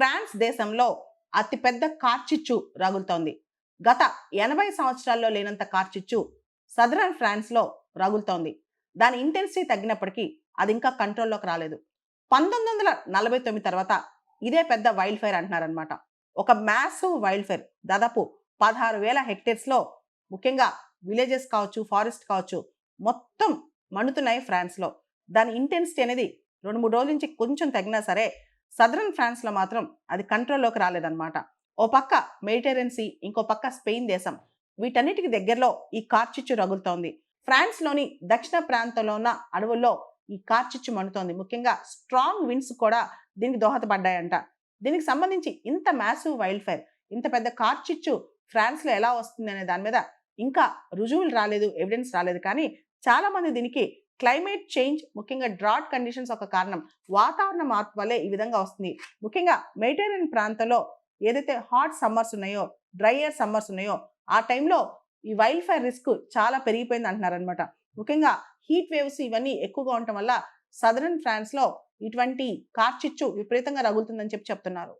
France దేశంలో అతిపెద్ద కార్చిచ్చు రగులుతోంది. గత 80 సంవత్సరాల్లో లేనంత కార్చిచ్చు సదరన్ ఫ్రాన్స్‌లో రగులుతోంది. దాని ఇంటెన్సిటీ తగ్గినప్పటికీ అది ఇంకా కంట్రోల్‌లోకి రాలేదు. 1949 తర్వాత ఇదే పెద్ద వైల్డ్ ఫైర్ అంటున్నారనమాట. ఒక మ్యాసివ్ వైల్డ్ ఫైర్ దాదాపు 16,000 హెక్టేర్స్‌లో ముఖ్యంగా విలేజెస్ కావచ్చు, ఫారెస్ట్ కావచ్చు మొత్తం మండుతున్నాయి ఫ్రాన్స్‌లో. దాని ఇంటెన్సిటీ అనేది 2, 3 రోజుల నుంచి కొంచెం తగ్గినా సరే సదరన్ ఫ్రాన్స్‌లో మాత్రం అది కంట్రోల్‌లోకి రాలేదన్నమాట. ఓ పక్క మెడిటరేనియన్ సీ, ఇంకో పక్క స్పెయిన్ దేశం. వీటన్నిటికి దగ్గరలో ఈ కార్చిచ్చు రగులుతోంది. ఫ్రాన్స్‌లోని దక్షిణ ప్రాంతంలో ఉన్న అడవుల్లో ఈ కార్చిచ్చు మండుతోంది. ముఖ్యంగా స్ట్రాంగ్ విండ్స్ కూడా దీనికి దోహదపడ్డాయంట. దీనికి సంబంధించి ఇంత మ్యాసివ్ వైల్డ్ ఫైర్, ఇంత పెద్ద కార్చిచ్చు ఫ్రాన్స్‌లో ఎలా వస్తుంది అనే దాని మీద ఇంకా రుజువులు రాలేదు, ఎవిడెన్స్ రాలేదు. కానీ చాలా మంది దీనికి క్లైమేట్ చేంజ్, ముఖ్యంగా డ్రాట్ కండిషన్స్ ఒక కారణం. వాతావరణ మార్పు వల్లే ఈ విధంగా వస్తుంది. ముఖ్యంగా మెడిటరేనియన్ ప్రాంతంలో ఏదైతే హాట్ సమ్మర్స్ ఉన్నాయో, డ్రైయర్ సమ్మర్స్ ఉన్నాయో ఆ టైంలో ఈ వైల్డ్ ఫైర్ రిస్క్ చాలా పెరిగిపోయింది అంటున్నారనమాట. ముఖ్యంగా హీట్ వేవ్స్ ఇవన్నీ ఎక్కువగా ఉండటం వల్ల సదరన్ ఫ్రాన్స్‌లో ఇటువంటి కార్చిచ్చు విపరీతంగా రగులుతుందని చెప్తున్నారు.